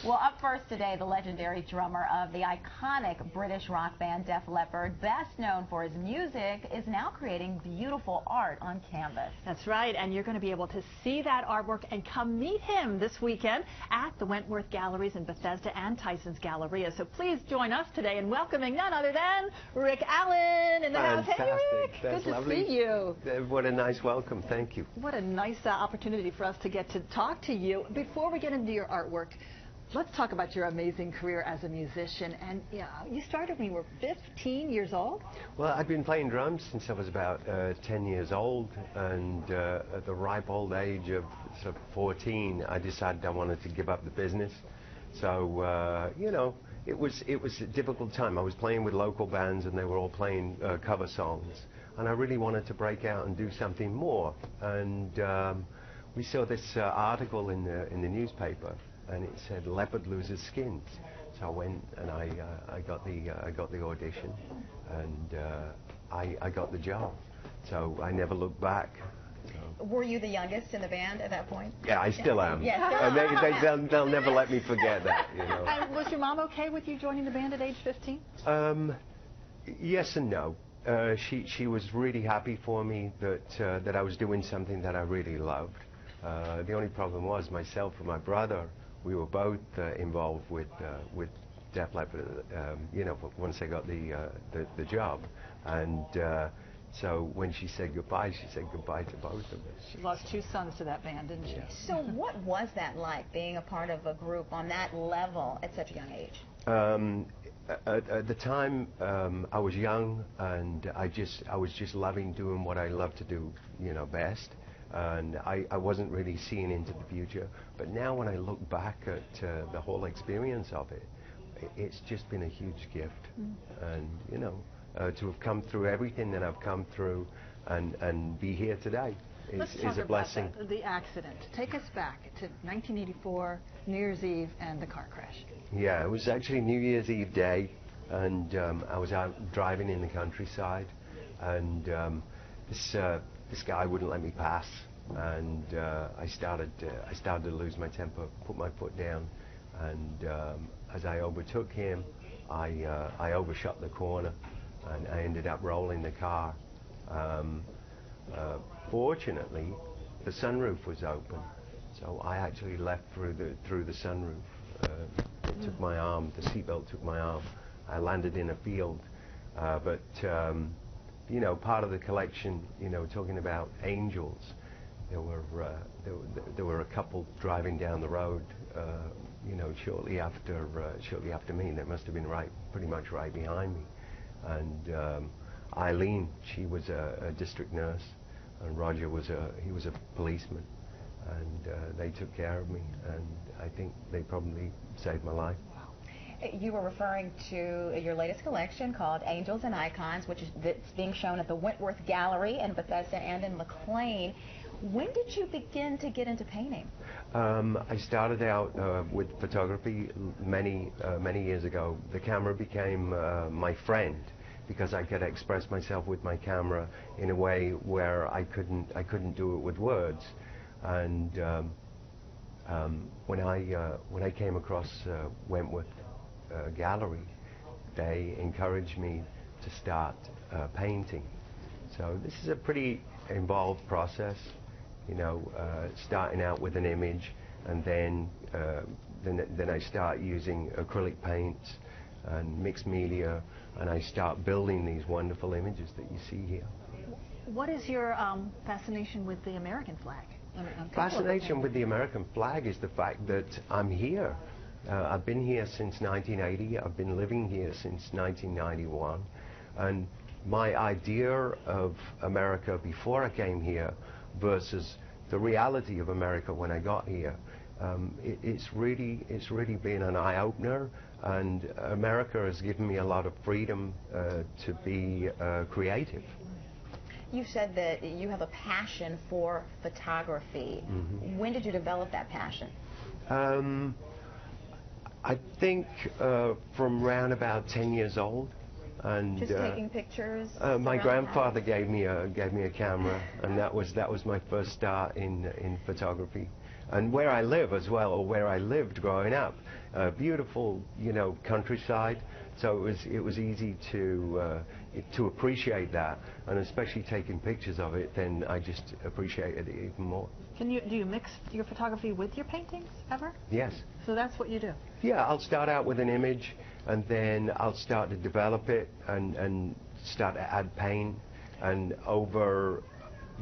Well, up first today, the legendary drummer of the iconic British rock band Def Leppard, best known for his music, is now creating beautiful art on canvas. That's right, and you're going to be able to see that artwork and come meet him this weekend at the Wentworth Galleries in Bethesda and Tysons Galleria. So please join us today in welcoming none other than Rick Allen in the house. Hey, Rick. That's good lovely. to see you. What a nice welcome. Thank you. What a nice opportunity for us to get to talk to you. Before we get into your artwork, let's talk about your amazing career as a musician. And you started when you were 15 years old? Well, I've been playing drums since I was about 10 years old, and at the ripe old age of 14, I decided I wanted to give up the business. So, you know, it was a difficult time. I was playing with local bands, and they were all playing cover songs, and I really wanted to break out and do something more. And we saw this article in the newspaper, and it said Leppard loses skins. So I went and I got the audition, and I got the job. So I never looked back. So. Were you the youngest in the band at that point? Yeah, I still am. Yeah. They'll never let me forget that. You know. And was your mom okay with you joining the band at age 15? Yes and no. She was really happy for me that I was doing something that I really loved. The only problem was myself and my brother. We were both involved with Def Leppard, you know, once I got the job. And so when she said goodbye to both of us. She lost 2 sons to that band, didn't she? Yeah. So what was that like, being a part of a group on that level at such a young age? At the time, I was young, and I was just loving doing what I love to do, you know, best. And I wasn't really seeing into the future. But now when I look back at the whole experience of it, it's just been a huge gift. And, you know, to have come through everything that I've come through and be here today is a blessing. Let's talk about the accident. Take us back to 1984, New Year's Eve, and the car crash. Yeah, it was actually New Year's Eve day, and I was out driving in the countryside, and this guy wouldn't let me pass, and I started to lose my temper, put my foot down, and as I overtook him, I overshot the corner, and I ended up rolling the car. Fortunately, the sunroof was open, so I actually left through the sunroof. It took my arm, the seatbelt took my arm. I landed in a field, but you know, part of the collection, you know, talking about angels, there were a couple driving down the road, you know, shortly after me. They must have been pretty much right behind me. And Eileen, she was a district nurse, and Roger was a policeman, and they took care of me, and I think they probably saved my life. You were referring to your latest collection called Angels and Icons, which is being shown at the Wentworth Gallery in Bethesda and in McLean. When did you begin to get into painting? I started out with photography many years ago. The camera became my friend, because I could express myself with my camera in a way where I couldn't do it with words. And when I came across Wentworth Gallery, they encouraged me to start painting. So this is a pretty involved process, you know, starting out with an image, and then I start using acrylic paints and mixed media, and I start building these wonderful images that you see here. What is your fascination with the American flag? Fascination with the American flag is the fact that I'm here. I've been here since 1980. I've been living here since 1991. And my idea of America before I came here versus the reality of America when I got here, it's really been an eye-opener. And America has given me a lot of freedom to be creative. You said that you have a passion for photography. Mm-hmm. When did you develop that passion? I think from around about 10 years old. And just taking pictures? My grandfather gave me a camera, and that was my first start in photography. And where I live as well, or where I lived growing up, beautiful, countryside. So it was easy to appreciate that, and especially taking pictures of it, then I just appreciated it even more. Do you mix your photography with your paintings ever? Yes. So that's what you do? Yeah, I'll start out with an image, and then I'll start to develop it and start to add paint, and over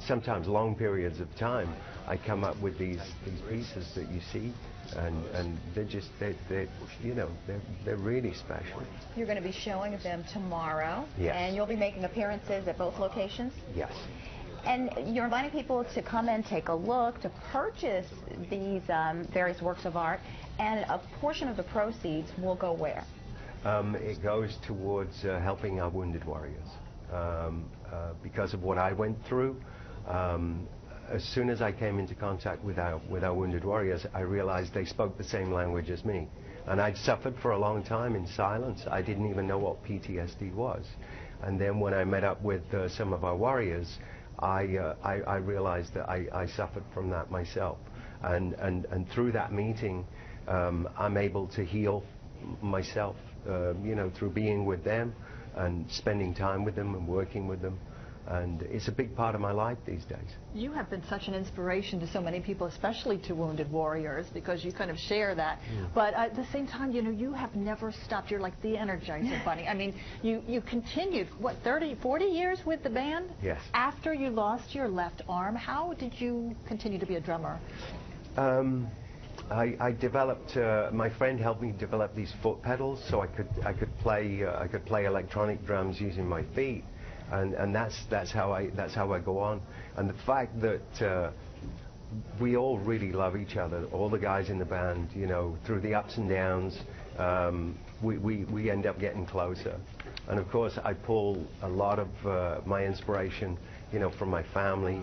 sometimes long periods of time, I come up with these pieces that you see, and they're really special. You're going to be showing them tomorrow, yes. And you'll be making appearances at both locations? Yes. And you're inviting people to come and take a look, to purchase these various works of art, and a portion of the proceeds will go where? It goes towards helping our wounded warriors. Because of what I went through, as soon as I came into contact with our wounded warriors, I realized they spoke the same language as me. And I'd suffered for a long time in silence. I didn't even know what PTSD was. And then when I met up with some of our warriors, I realized that I suffered from that myself. And through that meeting, I'm able to heal myself, through being with them and spending time with them and working with them. And it's a big part of my life these days. You have been such an inspiration to so many people, especially to wounded warriors, because you kind of share that. Yeah. But at the same time, you have never stopped. You're like the Energizer Bunny. I mean, you continued, what, 30, 40 years with the band? Yes. After you lost your left arm, how did you continue to be a drummer? I developed. My friend helped me develop these foot pedals, so I could play electronic drums using my feet. And that's how I go on. And the fact that we all really love each other, all the guys in the band, through the ups and downs, we end up getting closer. And of course, I pull a lot of my inspiration, from my family,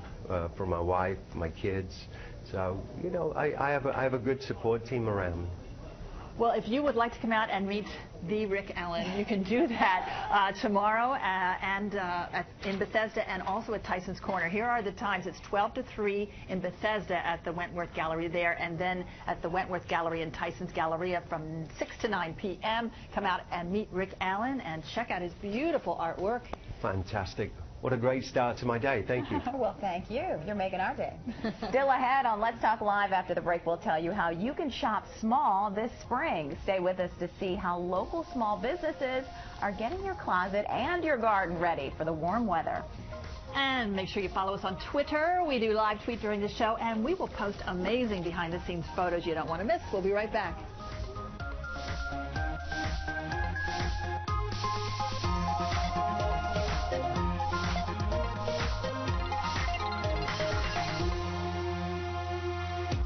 from my wife, my kids. So, I have a good support team around me. Well, if you would like to come out and meet the Rick Allen, you can do that tomorrow in Bethesda and also at Tysons Corner. Here are the times. It's 12 to 3 in Bethesda at the Wentworth Gallery there, and then at the Wentworth Gallery in Tysons Galleria from 6 to 9 p.m. Come out and meet Rick Allen and check out his beautiful artwork. Fantastic. What a great start to my day. Thank you. Well, thank you. You're making our day. Still ahead on Let's Talk Live after the break, we'll tell you how you can shop small this spring. Stay with us to see how local small businesses are getting your closet and your garden ready for the warm weather. And make sure you follow us on Twitter. We do live tweet during the show, and we will post amazing behind-the-scenes photos you don't want to miss. We'll be right back.